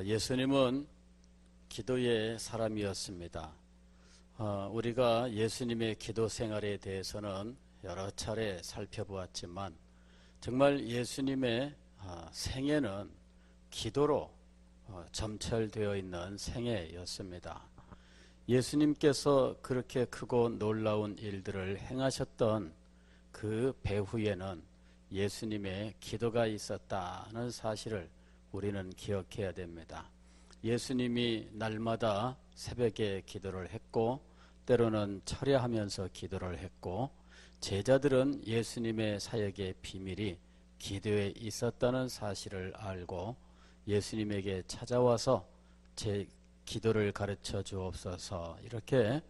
예수님은 기도의 사람이었습니다. 우리가 예수님의 기도 생활에 대해서는 여러 차례 살펴보았지만 정말 예수님의 생애는 기도로 점철되어 있는 생애였습니다. 예수님께서 그렇게 크고 놀라운 일들을 행하셨던 그 배후에는 예수님의 기도가 있었다는 사실을 우리는 기억해야 됩니다. 예수님이 날마다 새벽에 기도를 했고 때로는 철야하면서 기도를 했고 제자들은 예수님의 사역의 비밀이 기도에 있었다는 사실을 알고 예수님에게 찾아와서 제 기도를 가르쳐 주옵소서 이렇게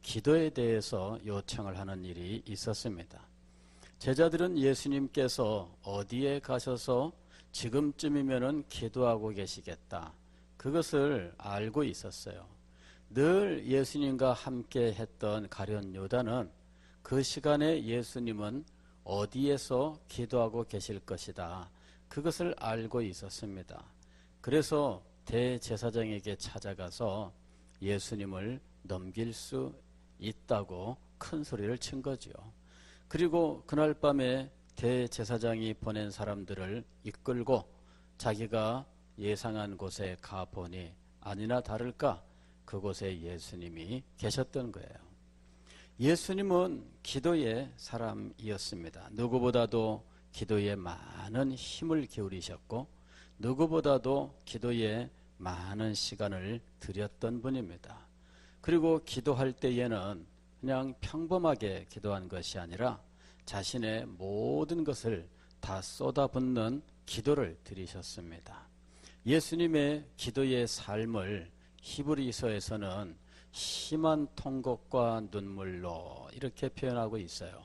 기도에 대해서 요청을 하는 일이 있었습니다. 제자들은 예수님께서 어디에 가셔서 지금쯤이면은 기도하고 계시겠다. 그것을 알고 있었어요. 늘 예수님과 함께 했던 가룟 유다는 그 시간에 예수님은 어디에서 기도하고 계실 것이다. 그것을 알고 있었습니다. 그래서 대제사장에게 찾아가서 예수님을 넘길 수 있다고 큰 소리를 친 거죠. 그리고 그날 밤에 대제사장이 보낸 사람들을 이끌고 자기가 예상한 곳에 가보니 아니나 다를까 그곳에 예수님이 계셨던 거예요. 예수님은 기도의 사람이었습니다. 누구보다도 기도에 많은 힘을 기울이셨고 누구보다도 기도에 많은 시간을 들였던 분입니다. 그리고 기도할 때에는 그냥 평범하게 기도한 것이 아니라 자신의 모든 것을 다 쏟아붓는 기도를 드리셨습니다. 예수님의 기도의 삶을 히브리서에서는 심한 통곡과 눈물로 이렇게 표현하고 있어요.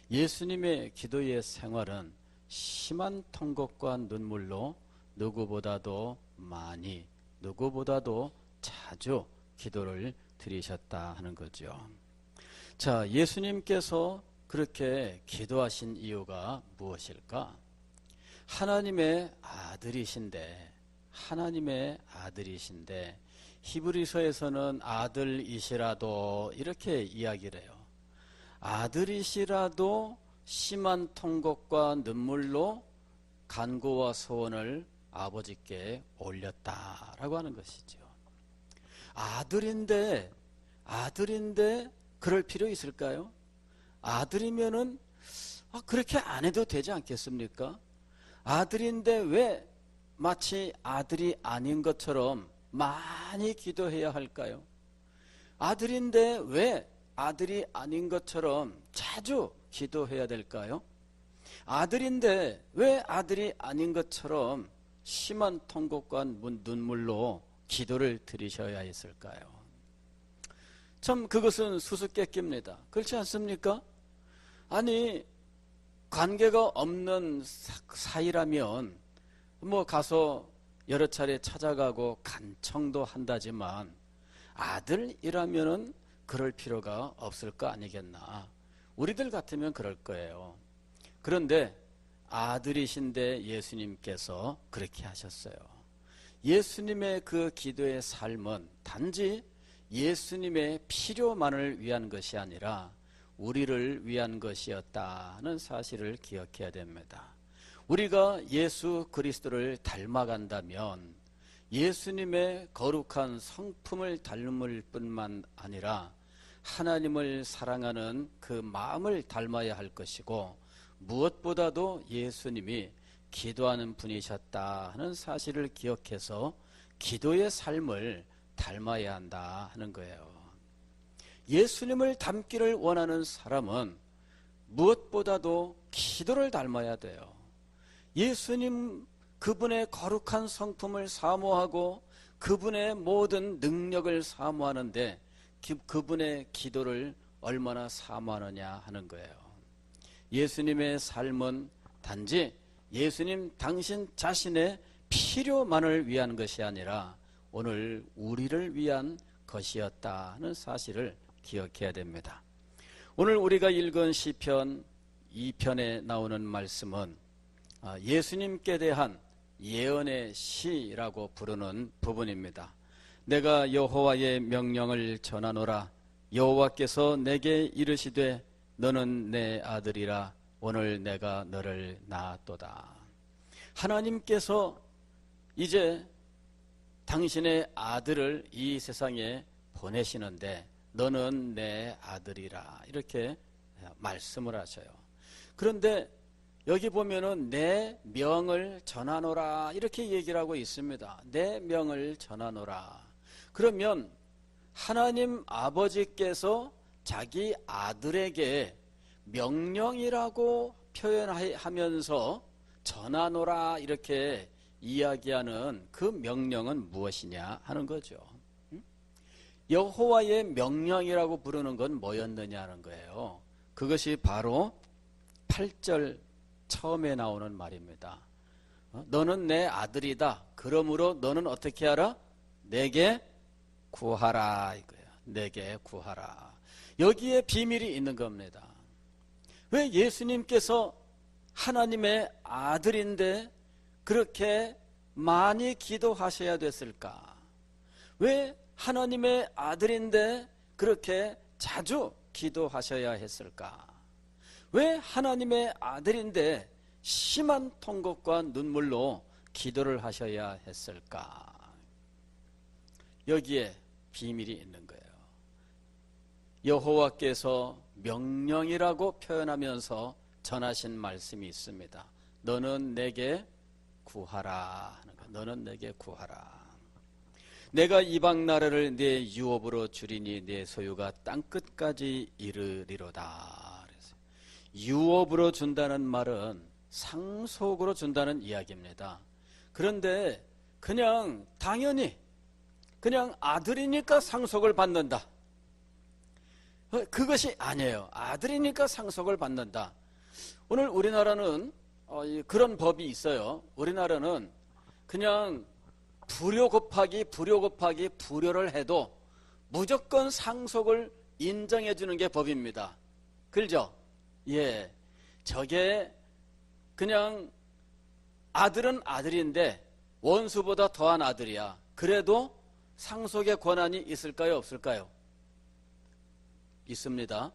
예수님의 기도의 생활은 심한 통곡과 눈물로 누구보다도 많이, 누구보다도 자주 기도를 드리셨다 하는 거죠. 자, 예수님께서 그렇게 기도하신 이유가 무엇일까? 하나님의 아들이신데 히브리서에서는 아들이시라도 이렇게 이야기를 해요. 아들이시라도 심한 통곡과 눈물로 간구와 소원을 아버지께 올렸다라고 하는 것이죠. 아들인데 그럴 필요 있을까요? 아들이면은 그렇게 안 해도 되지 않겠습니까? 아들인데 왜 마치 아들이 아닌 것처럼 많이 기도해야 할까요? 아들인데 왜 아들이 아닌 것처럼 자주 기도해야 될까요? 아들인데 왜 아들이 아닌 것처럼 심한 통곡과 눈물로 기도를 드리셔야 했을까요? 참 그것은 수수께끼입니다. 그렇지 않습니까? 아니 관계가 없는 사이라면 가서 여러 차례 찾아가고 간청도 한다지만 아들이라면은 그럴 필요가 없을 거 아니겠나. 우리들 같으면 그럴 거예요. 그런데 아들이신데 예수님께서 그렇게 하셨어요. 예수님의 그 기도의 삶은 단지 예수님의 필요만을 위한 것이 아니라 우리를 위한 것이었다는 사실을 기억해야 됩니다. 우리가 예수 그리스도를 닮아간다면 예수님의 거룩한 성품을 닮을 뿐만 아니라 하나님을 사랑하는 그 마음을 닮아야 할 것이고 무엇보다도 예수님이 기도하는 분이셨다는 사실을 기억해서 기도의 삶을 닮아야 한다 하는 거예요. 예수님을 닮기를 원하는 사람은 무엇보다도 기도를 닮아야 돼요. 예수님 그분의 거룩한 성품을 사모하고 그분의 모든 능력을 사모하는데 그분의 기도를 얼마나 사모하느냐 하는 거예요. 예수님의 삶은 단지 예수님 당신 자신의 필요만을 위한 것이 아니라 오늘 우리를 위한 것이었다는 사실을 기억해야 됩니다. 오늘 우리가 읽은 시편 2편에 나오는 말씀은 예수님께 대한 예언의 시라고 부르는 부분입니다. 내가 여호와의 명령을 전하노라. 여호와께서 내게 이르시되 너는 내 아들이라. 오늘 내가 너를 낳았도다. 하나님께서 이제 당신의 아들을 이 세상에 보내시는데 너는 내 아들이라 이렇게 말씀을 하셔요. 그런데 여기 보면은 내 명을 전하노라 이렇게 얘기를 하고 있습니다. 내 명을 전하노라. 그러면 하나님 아버지께서 자기 아들에게 명령이라고 표현하면서 전하노라 이렇게 이야기하는 그 명령은 무엇이냐 하는 거죠. 여호와의 명령이라고 부르는 건 뭐였느냐 하는 거예요. 그것이 바로 8절 처음에 나오는 말입니다. 너는 내 아들이다. 그러므로 너는 어떻게 하라? 내게 구하라 이거예요. 내게 구하라. 여기에 비밀이 있는 겁니다. 왜 예수님께서 하나님의 아들인데 그렇게 많이 기도하셔야 됐을까? 왜 하나님의 아들인데 그렇게 자주 기도하셔야 했을까? 왜 하나님의 아들인데 심한 통곡과 눈물로 기도를 하셔야 했을까? 여기에 비밀이 있는 거예요. 여호와께서 명령이라고 표현하면서 전하신 말씀이 있습니다. 너는 내게 구하라 하는 거. 너는 내게 구하라. 내가 이방 나라를 내 유업으로 주리니 내 소유가 땅끝까지 이르리로다. 유업으로 준다는 말은 상속으로 준다는 이야기입니다. 그런데 그냥 당연히 그냥 아들이니까 상속을 받는다. 그것이 아니에요. 아들이니까 상속을 받는다. 오늘 우리나라는 그런 법이 있어요. 우리나라는 그냥 불효 곱하기 불효를 해도 무조건 상속을 인정해 주는 게 법입니다. 그렇죠? 예. 저게 그냥 아들은 아들인데 원수보다 더한 아들이야. 그래도 상속의 권한이 있을까요? 없을까요? 있습니다.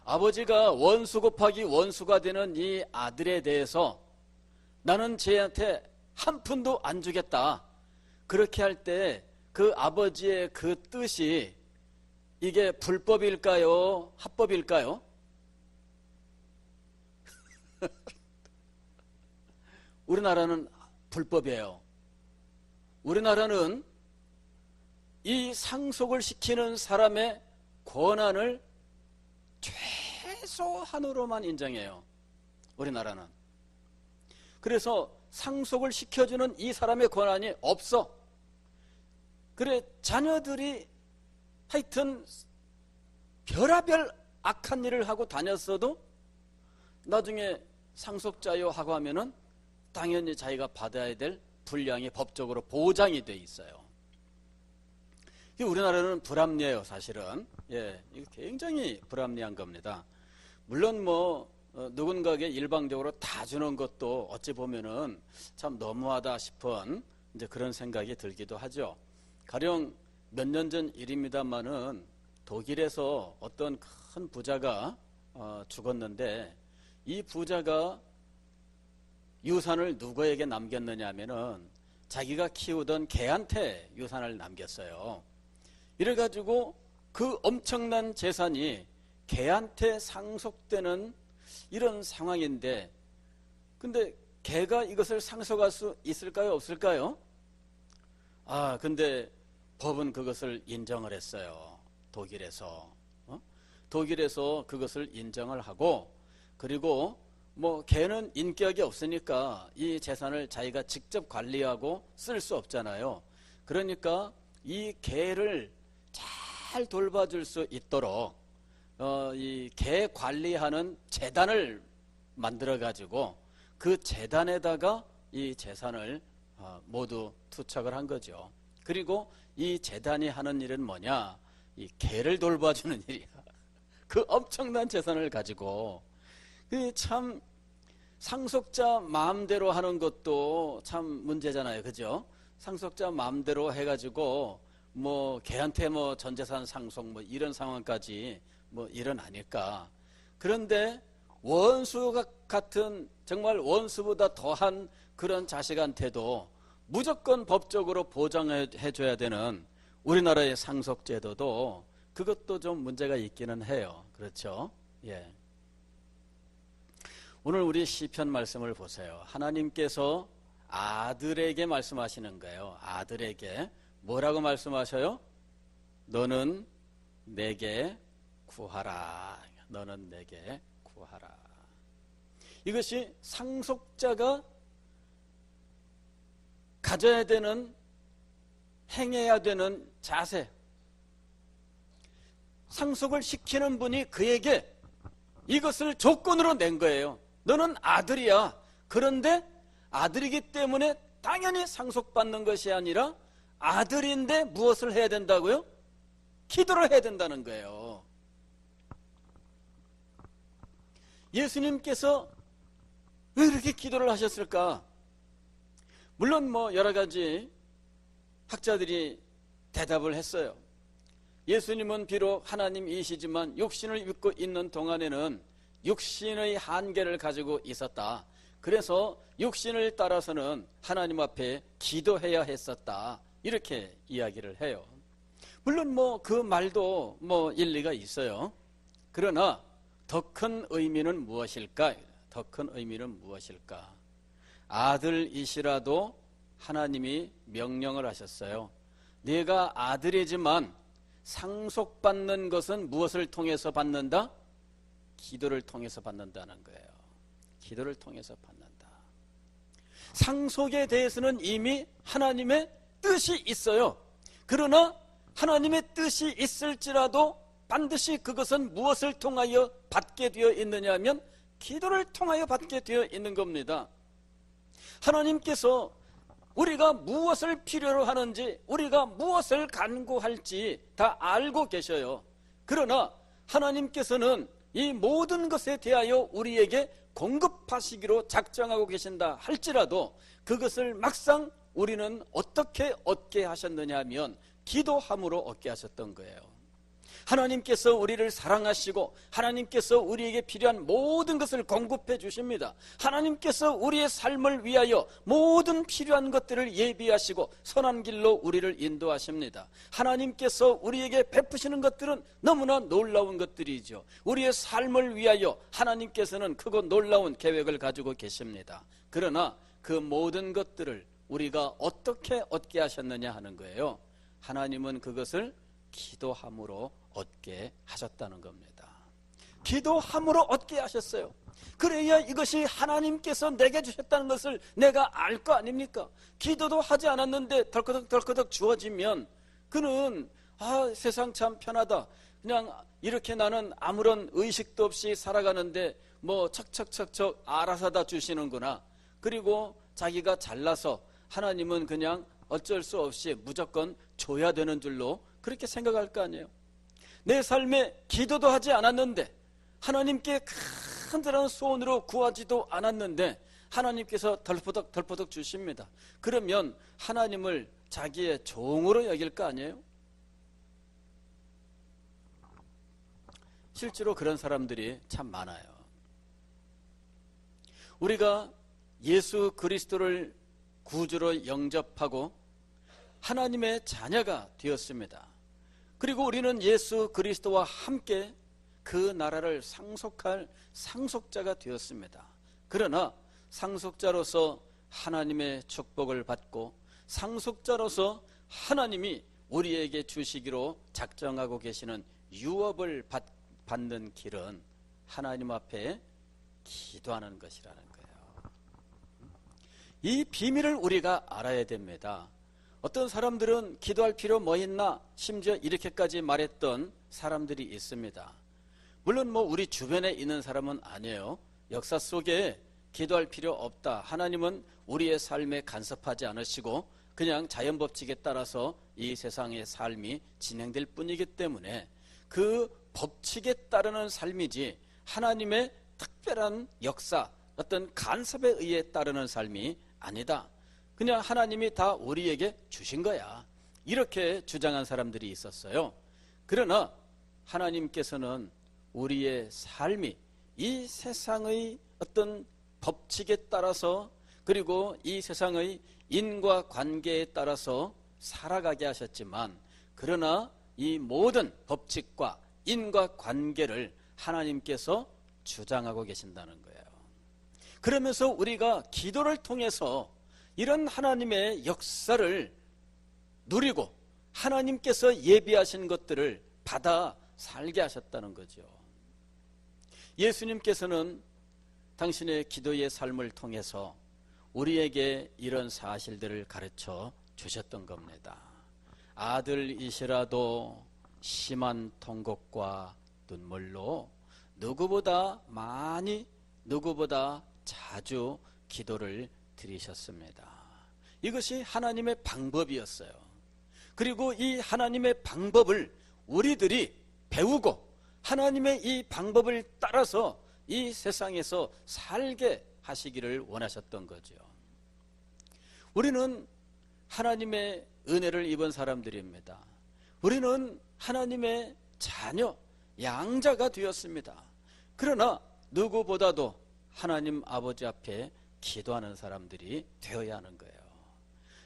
아버지가 원수 곱하기 원수가 되는 이 아들에 대해서 나는 쟤한테 한 푼도 안 주겠다. 그렇게 할 때 그 아버지의 그 뜻이 이게 불법일까요? 합법일까요? 우리나라는 불법이에요. 우리나라는 이 상속을 시키는 사람의 권한을 최소한으로만 인정해요. 우리나라는. 그래서 상속을 시켜주는 이 사람의 권한이 없어. 그래 자녀들이 하여튼 별의별 악한 일을 하고 다녔어도 나중에 상속자요 하고 하면은 당연히 자기가 받아야 될 분량이 법적으로 보장이 돼 있어요. 우리나라는 불합리해요, 사실은. 예, 이거 굉장히 불합리한 겁니다. 물론 누군가에게 일방적으로 다 주는 것도 어찌 보면은 참 너무하다 싶은 이제 그런 생각이 들기도 하죠. 가령 몇 년 전 일입니다만은 독일에서 어떤 큰 부자가 죽었는데 이 부자가 유산을 누구에게 남겼느냐 하면은 자기가 키우던 개한테 유산을 남겼어요. 이래가지고 그 엄청난 재산이 개한테 상속되는 이런 상황인데 근데 개가 이것을 상속할 수 있을까요? 없을까요? 근데 법은 그것을 인정을 했어요. 독일에서. 독일에서 그것을 인정을 하고 그리고 개는 인격이 없으니까 이 재산을 자기가 직접 관리하고 쓸 수 없잖아요. 그러니까 이 개를 잘 돌봐줄 수 있도록 이 개 관리하는 재단을 만들어 가지고 그 재단에다가 이 재산을 모두 투척을 한 거죠. 그리고 이 재단이 하는 일은 뭐냐? 이 개를 돌봐주는 일이야. 그 엄청난 재산을 가지고 참 상속자 마음대로 하는 것도 참 문제잖아요. 그죠? 상속자 마음대로 해가지고 뭐 걔한테 뭐 전재산 상속 뭐 이런 상황까지 뭐 일어나니까. 그런데 원수 같은 정말 원수보다 더한 그런 자식한테도 무조건 법적으로 보장해 줘야 되는 우리나라의 상속제도도 그것도 좀 문제가 있기는 해요. 그렇죠? 예. 오늘 우리 시편 말씀을 보세요. 하나님께서 아들에게 말씀하시는 거예요. 아들에게 뭐라고 말씀하셔요? 너는 내게 구하라. 너는 내게 구하라. 이것이 상속자가 가져야 되는, 행해야 되는 자세. 상속을 시키는 분이 그에게 이것을 조건으로 낸 거예요. 너는 아들이야. 그런데 아들이기 때문에 당연히 상속받는 것이 아니라 아들인데 무엇을 해야 된다고요? 기도를 해야 된다는 거예요. 예수님께서 왜 이렇게 기도를 하셨을까? 물론 뭐 여러 가지 학자들이 대답을 했어요. 예수님은 비록 하나님이시지만 육신을 입고 있는 동안에는 육신의 한계를 가지고 있었다. 그래서 육신을 따라서는 하나님 앞에 기도해야 했었다. 이렇게 이야기를 해요. 물론 뭐 그 말도 뭐 일리가 있어요. 그러나 더 큰 의미는 무엇일까? 더 큰 의미는 무엇일까? 아들이시라도 하나님이 명령을 하셨어요. 네가 아들이지만 상속받는 것은 무엇을 통해서 받는다? 기도를 통해서 받는다는 거예요. 기도를 통해서 받는다. 상속에 대해서는 이미 하나님의 뜻이 있어요. 그러나 하나님의 뜻이 있을지라도 반드시 그것은 무엇을 통하여 받게 되어 있느냐 하면 기도를 통하여 받게 되어 있는 겁니다. 하나님께서 우리가 무엇을 필요로 하는지, 우리가 무엇을 간구할지 다 알고 계셔요. 그러나 하나님께서는 이 모든 것에 대하여 우리에게 공급하시기로 작정하고 계신다 할지라도 그것을 막상 우리는 어떻게 얻게 하셨느냐 하면 기도함으로 얻게 하셨던 거예요. 하나님께서 우리를 사랑하시고 하나님께서 우리에게 필요한 모든 것을 공급해 주십니다. 하나님께서 우리의 삶을 위하여 모든 필요한 것들을 예비하시고 선한 길로 우리를 인도하십니다. 하나님께서 우리에게 베푸시는 것들은 너무나 놀라운 것들이죠. 우리의 삶을 위하여 하나님께서는 크고 놀라운 계획을 가지고 계십니다. 그러나 그 모든 것들을 우리가 어떻게 얻게 하셨느냐 하는 거예요. 하나님은 그것을 기도함으로 얻게 하셨다는 겁니다. 기도함으로 얻게 하셨어요. 그래야 이것이 하나님께서 내게 주셨다는 것을 내가 알 거 아닙니까? 기도도 하지 않았는데 덜커덕 주어지면 그는 세상 참 편하다. 그냥 이렇게 나는 아무런 의식도 없이 살아가는데 뭐 척척척척 알아서 다 주시는구나. 그리고 자기가 잘나서 하나님은 그냥 어쩔 수 없이 무조건 줘야 되는 줄로 그렇게 생각할 거 아니에요. 내 삶에 기도도 하지 않았는데 하나님께 간절한 소원으로 구하지도 않았는데 하나님께서 덜퍼덕 주십니다. 그러면 하나님을 자기의 종으로 여길 거 아니에요? 실제로 그런 사람들이 참 많아요. 우리가 예수 그리스도를 구주로 영접하고 하나님의 자녀가 되었습니다. 그리고 우리는 예수 그리스도와 함께 그 나라를 상속할 상속자가 되었습니다. 그러나 상속자로서 하나님의 축복을 받고 상속자로서 하나님이 우리에게 주시기로 작정하고 계시는 유업을 받는 길은 하나님 앞에 기도하는 것이라는 거예요. 이 비밀을 우리가 알아야 됩니다. 어떤 사람들은 기도할 필요 뭐 있나? 심지어 이렇게까지 말했던 사람들이 있습니다. 물론 뭐 우리 주변에 있는 사람은 아니에요. 역사 속에 기도할 필요 없다. 하나님은 우리의 삶에 간섭하지 않으시고 그냥 자연법칙에 따라서 이 세상의 삶이 진행될 뿐이기 때문에 그 법칙에 따르는 삶이지 하나님의 특별한 역사, 어떤 간섭에 의해 따르는 삶이 아니다. 그냥 하나님이 다 우리에게 주신 거야. 이렇게 주장한 사람들이 있었어요. 그러나 하나님께서는 우리의 삶이 이 세상의 어떤 법칙에 따라서 그리고 이 세상의 인과관계에 따라서 살아가게 하셨지만 그러나 이 모든 법칙과 인과관계를 하나님께서 주장하고 계신다는 거예요. 그러면서 우리가 기도를 통해서 이런 하나님의 역사를 누리고 하나님께서 예비하신 것들을 받아 살게 하셨다는 거죠. 예수님께서는 당신의 기도의 삶을 통해서 우리에게 이런 사실들을 가르쳐 주셨던 겁니다. 아들이시라도 심한 통곡과 눈물로 누구보다 많이 누구보다 자주 기도를 드리셨습니다. 이것이 하나님의 방법이었어요. 그리고 이 하나님의 방법을 우리들이 배우고 하나님의 이 방법을 따라서 이 세상에서 살게 하시기를 원하셨던 거죠. 우리는 하나님의 은혜를 입은 사람들입니다. 우리는 하나님의 자녀, 양자가 되었습니다. 그러나 누구보다도 하나님 아버지 앞에 기도하는 사람들이 되어야 하는 거예요.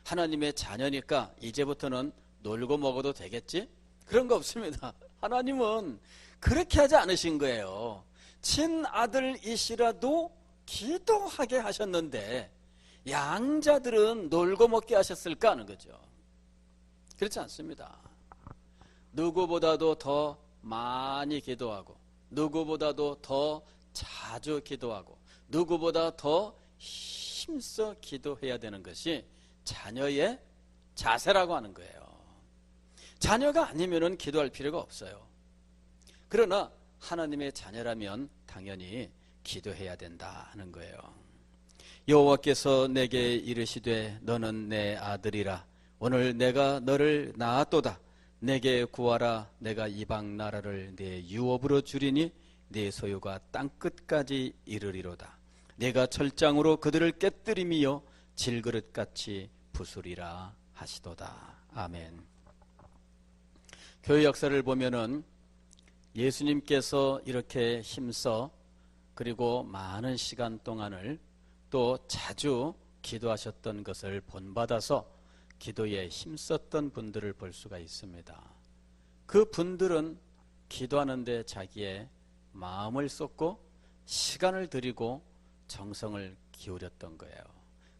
하나님의 자녀니까 이제부터는 놀고 먹어도 되겠지? 그런 거 없습니다. 하나님은 그렇게 하지 않으신 거예요. 친아들이시라도 기도하게 하셨는데 양자들은 놀고 먹게 하셨을까 하는 거죠. 그렇지 않습니다. 누구보다도 더 많이 기도하고 누구보다도 더 자주 기도하고 누구보다 더 힘써 기도해야 되는 것이 자녀의 자세라고 하는 거예요. 자녀가 아니면은 기도할 필요가 없어요. 그러나 하나님의 자녀라면 당연히 기도해야 된다 하는 거예요. 여호와께서 내게 이르시되 너는 내 아들이라 오늘 내가 너를 낳았도다. 내게 구하라. 내가 이방 나라를 내 유업으로 주리니 네 소유가 땅끝까지 이르리로다. 내가 철장으로 그들을 깨뜨리며 질그릇같이 부수리라 하시도다. 아멘. 교회 역사를 보면은 예수님께서 이렇게 힘써 그리고 많은 시간 동안을 또 자주 기도하셨던 것을 본받아서 기도에 힘썼던 분들을 볼 수가 있습니다. 그 분들은 기도하는데 자기의 마음을 쏟고 시간을 들이고 정성을 기울였던 거예요.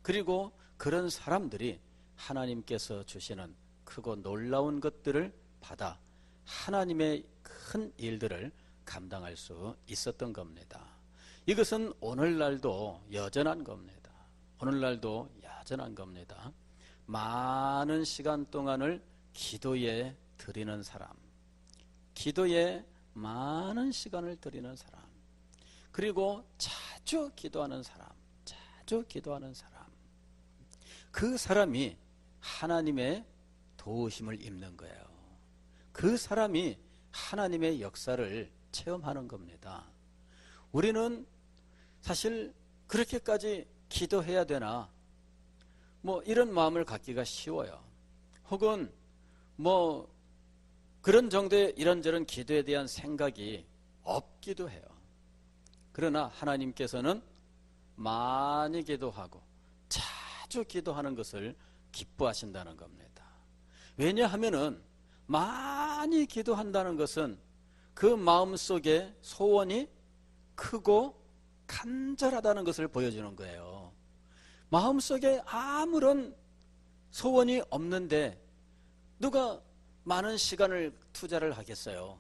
그리고 그런 사람들이 하나님께서 주시는 크고 놀라운 것들을 받아 하나님의 큰 일들을 감당할 수 있었던 겁니다. 이것은 오늘날도 여전한 겁니다. 오늘날도 여전한 겁니다. 많은 시간 동안을 기도에 드리는 사람, 기도에 많은 시간을 드리는 사람, 그리고 자주 기도하는 사람, 자주 기도하는 사람, 그 사람이 하나님의 도우심을 입는 거예요. 그 사람이 하나님의 역사를 체험하는 겁니다. 우리는 사실 그렇게까지 기도해야 되나 뭐 이런 마음을 갖기가 쉬워요. 혹은 뭐 그런 정도의 이런저런 기도에 대한 생각이 없기도 해요. 그러나 하나님께서는 많이 기도하고 자주 기도하는 것을 기뻐하신다는 겁니다. 왜냐하면은 많이 기도한다는 것은 그 마음속에 소원이 크고 간절하다는 것을 보여주는 거예요. 마음속에 아무런 소원이 없는데 누가 많은 시간을 투자를 하겠어요?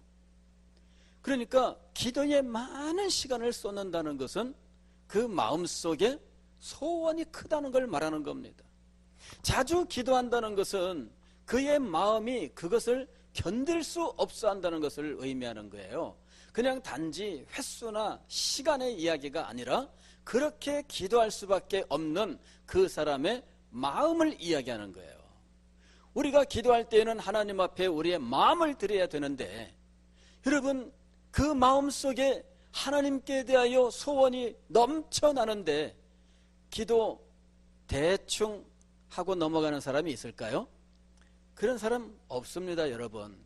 그러니까 기도에 많은 시간을 쏟는다는 것은 그 마음속에 소원이 크다는 걸 말하는 겁니다. 자주 기도한다는 것은 그의 마음이 그것을 견딜 수 없어 한다는 것을 의미하는 거예요. 그냥 단지 횟수나 시간의 이야기가 아니라 그렇게 기도할 수밖에 없는 그 사람의 마음을 이야기하는 거예요. 우리가 기도할 때에는 하나님 앞에 우리의 마음을 드려야 되는데 여러분 그 마음 속에 하나님께 대하여 소원이 넘쳐나는데 기도 대충 하고 넘어가는 사람이 있을까요? 그런 사람 없습니다, 여러분.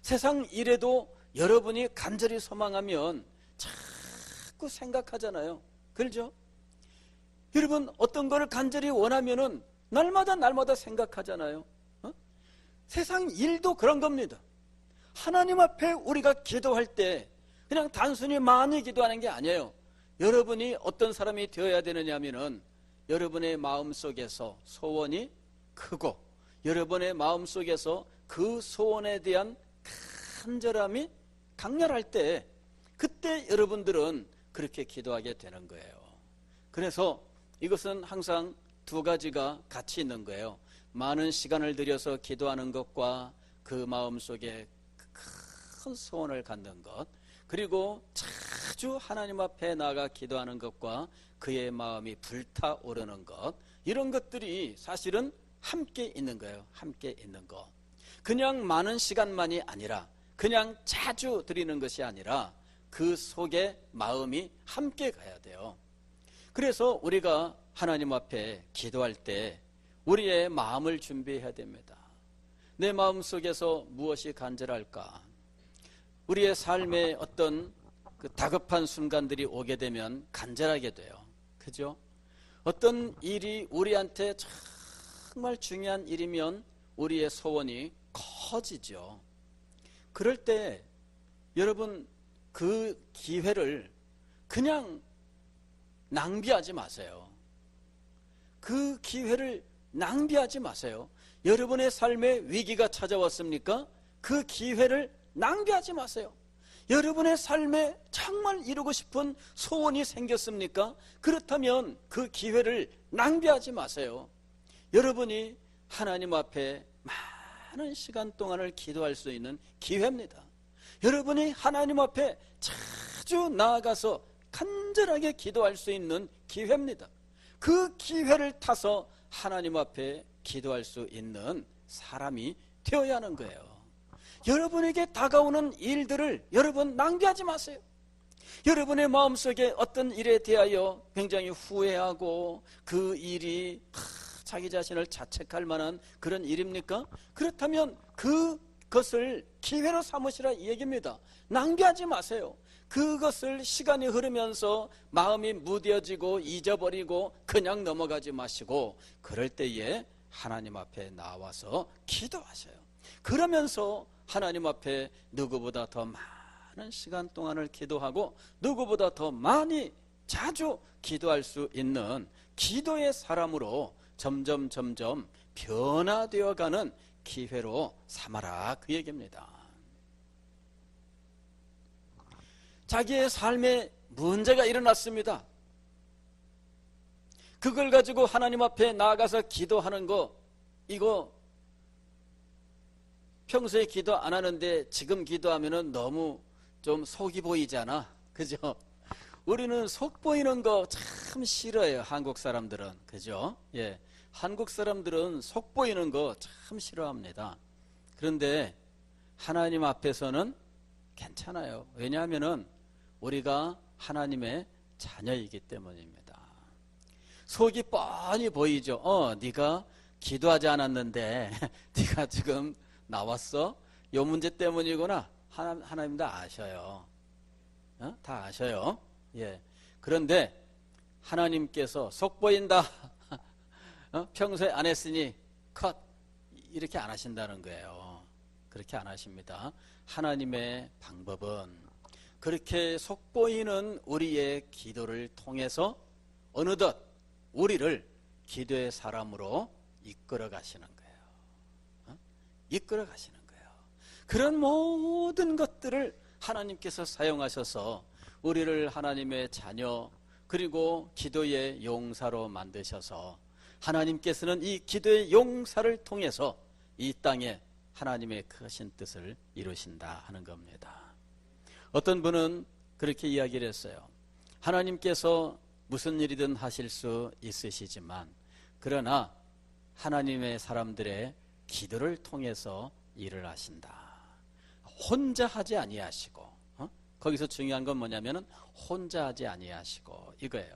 세상 일에도 여러분이 간절히 소망하면 자꾸 생각하잖아요. 그렇죠? 여러분, 어떤 거를 간절히 원하면은 날마다 생각하잖아요. 세상 일도 그런 겁니다. 하나님 앞에 우리가 기도할 때 그냥 단순히 많이 기도하는 게 아니에요. 여러분이 어떤 사람이 되어야 되느냐 하면은 여러분의 마음속에서 소원이 크고 여러분의 마음속에서 그 소원에 대한 간절함이 강렬할 때 그때 여러분들은 그렇게 기도하게 되는 거예요. 그래서 이것은 항상 두 가지가 같이 있는 거예요. 많은 시간을 들여서 기도하는 것과 그 마음속에 큰 소원을 갖는 것, 그리고 자주 하나님 앞에 나아가 기도하는 것과 그의 마음이 불타오르는 것, 이런 것들이 사실은 함께 있는 거예요. 함께 있는 것. 그냥 많은 시간만이 아니라 그냥 자주 드리는 것이 아니라 그 속에 마음이 함께 가야 돼요. 그래서 우리가 하나님 앞에 기도할 때 우리의 마음을 준비해야 됩니다. 내 마음속에서 무엇이 간절할까? 우리의 삶에 어떤 그 다급한 순간들이 오게 되면 간절하게 돼요. 그죠? 어떤 일이 우리한테 정말 중요한 일이면 우리의 소원이 커지죠. 그럴 때 여러분 그 기회를 그냥 낭비하지 마세요. 그 기회를 낭비하지 마세요. 여러분의 삶에 위기가 찾아왔습니까? 그 기회를 낭비하지 마세요. 여러분의 삶에 정말 이루고 싶은 소원이 생겼습니까? 그렇다면 그 기회를 낭비하지 마세요. 여러분이 하나님 앞에 많은 시간 동안을 기도할 수 있는 기회입니다. 여러분이 하나님 앞에 자주 나아가서 간절하게 기도할 수 있는 기회입니다. 그 기회를 타서 하나님 앞에 기도할 수 있는 사람이 되어야 하는 거예요. 여러분에게 다가오는 일들을 여러분 낭비하지 마세요. 여러분의 마음속에 어떤 일에 대하여 굉장히 후회하고 그 일이 자기 자신을 자책할 만한 그런 일입니까? 그렇다면 그것을 기회로 삼으시라 이 얘기입니다. 낭비하지 마세요. 그것을 시간이 흐르면서 마음이 무뎌지고 잊어버리고 그냥 넘어가지 마시고 그럴 때에 하나님 앞에 나와서 기도하셔요. 그러면서 하나님 앞에 누구보다 더 많은 시간 동안을 기도하고 누구보다 더 많이 자주 기도할 수 있는 기도의 사람으로 점점 변화되어가는 기회로 삼아라 그 얘기입니다. 자기의 삶에 문제가 일어났습니다. 그걸 가지고 하나님 앞에 나아가서 기도하는 거, 이거 평소에 기도 안 하는데 지금 기도하면은 너무 좀 속이 보이잖아. 그죠? 우리는 속 보이는 거 참 싫어해요. 한국 사람들은. 그죠? 예. 한국 사람들은 속 보이는 거 참 싫어합니다. 그런데 하나님 앞에서는 괜찮아요. 왜냐하면은 우리가 하나님의 자녀이기 때문입니다. 속이 뻔히 보이죠. 네가 기도하지 않았는데 네가 지금 나왔어? 요 문제 때문이구나. 하나님 다 아셔요. 다 아셔요. 예. 그런데 하나님께서 속 보인다. 평소에 안 했으니 컷. 이렇게 안 하신다는 거예요. 그렇게 안 하십니다. 하나님의 방법은 그렇게 속 보이는 우리의 기도를 통해서 어느덧 우리를 기도의 사람으로 이끌어 가시는 거예요. 이끌어 가시는 거예요. 그런 모든 것들을 하나님께서 사용하셔서 우리를 하나님의 자녀 그리고 기도의 용사로 만드셔서 하나님께서는 이 기도의 용사를 통해서 이 땅에 하나님의 크신 뜻을 이루신다 하는 겁니다. 어떤 분은 그렇게 이야기를 했어요. 하나님께서 무슨 일이든 하실 수 있으시지만 그러나 하나님의 사람들의 기도를 통해서 일을 하신다. 혼자 하지 아니하시고 거기서 중요한 건 뭐냐면은 혼자 하지 아니하시고 이거예요.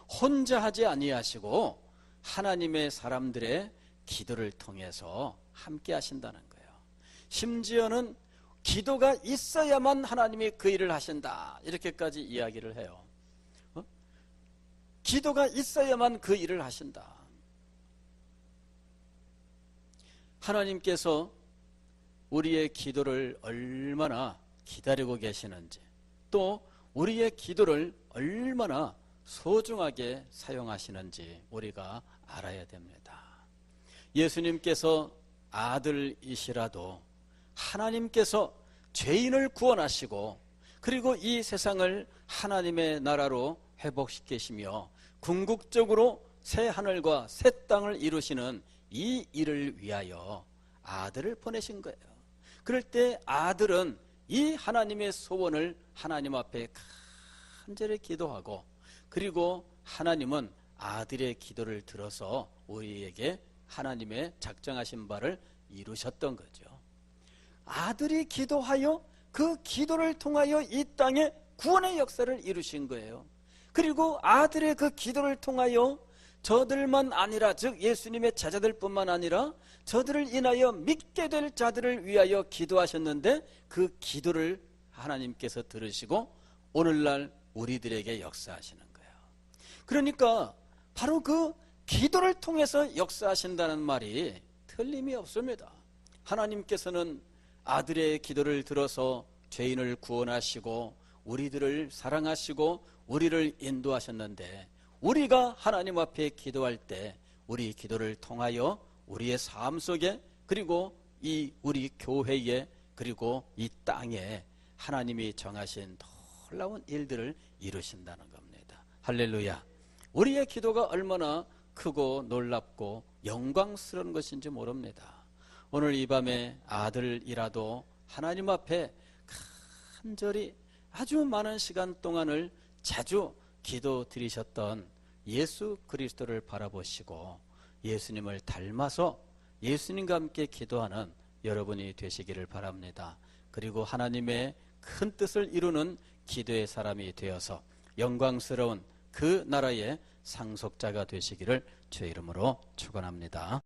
혼자 하지 아니하시고 하나님의 사람들의 기도를 통해서 함께 하신다는 거예요. 심지어는 기도가 있어야만 하나님이 그 일을 하신다, 이렇게까지 이야기를 해요. 기도가 있어야만 그 일을 하신다. 하나님께서 우리의 기도를 얼마나 기다리고 계시는지, 또 우리의 기도를 얼마나 소중하게 사용하시는지 우리가 알아야 됩니다. 예수님께서 아들이시라도 하나님께서 죄인을 구원하시고 그리고 이 세상을 하나님의 나라로 회복시키시며 궁극적으로 새 하늘과 새 땅을 이루시는 이 일을 위하여 아들을 보내신 거예요. 그럴 때 아들은 이 하나님의 소원을 하나님 앞에 간절히 기도하고, 그리고 하나님은 아들의 기도를 들어서 우리에게 하나님의 작정하신 바를 이루셨던 거죠. 아들이 기도하여 그 기도를 통하여 이 땅에 구원의 역사를 이루신 거예요. 그리고 아들의 그 기도를 통하여 저들만 아니라, 즉 예수님의 제자들뿐만 아니라 저들을 인하여 믿게 될 자들을 위하여 기도하셨는데, 그 기도를 하나님께서 들으시고 오늘날 우리들에게 역사하시는 거예요. 그러니까 바로 그 기도를 통해서 역사하신다는 말이 틀림이 없습니다. 하나님께서는 아들의 기도를 들어서 죄인을 구원하시고 우리들을 사랑하시고 우리를 인도하셨는데, 우리가 하나님 앞에 기도할 때 우리 기도를 통하여 우리의 삶 속에, 그리고 이 우리 교회에, 그리고 이 땅에 하나님이 정하신 놀라운 일들을 이루신다는 겁니다. 할렐루야. 우리의 기도가 얼마나 크고 놀랍고 영광스러운 것인지 모릅니다. 오늘 이 밤에 아들이라도 하나님 앞에 간절히 아주 많은 시간 동안을 자주 기도 드리셨던 예수 그리스도를 바라보시고 예수님을 닮아서 예수님과 함께 기도하는 여러분이 되시기를 바랍니다. 그리고 하나님의 큰 뜻을 이루는 기도의 사람이 되어서 영광스러운 그 나라의 상속자가 되시기를 주의 이름으로 축원합니다.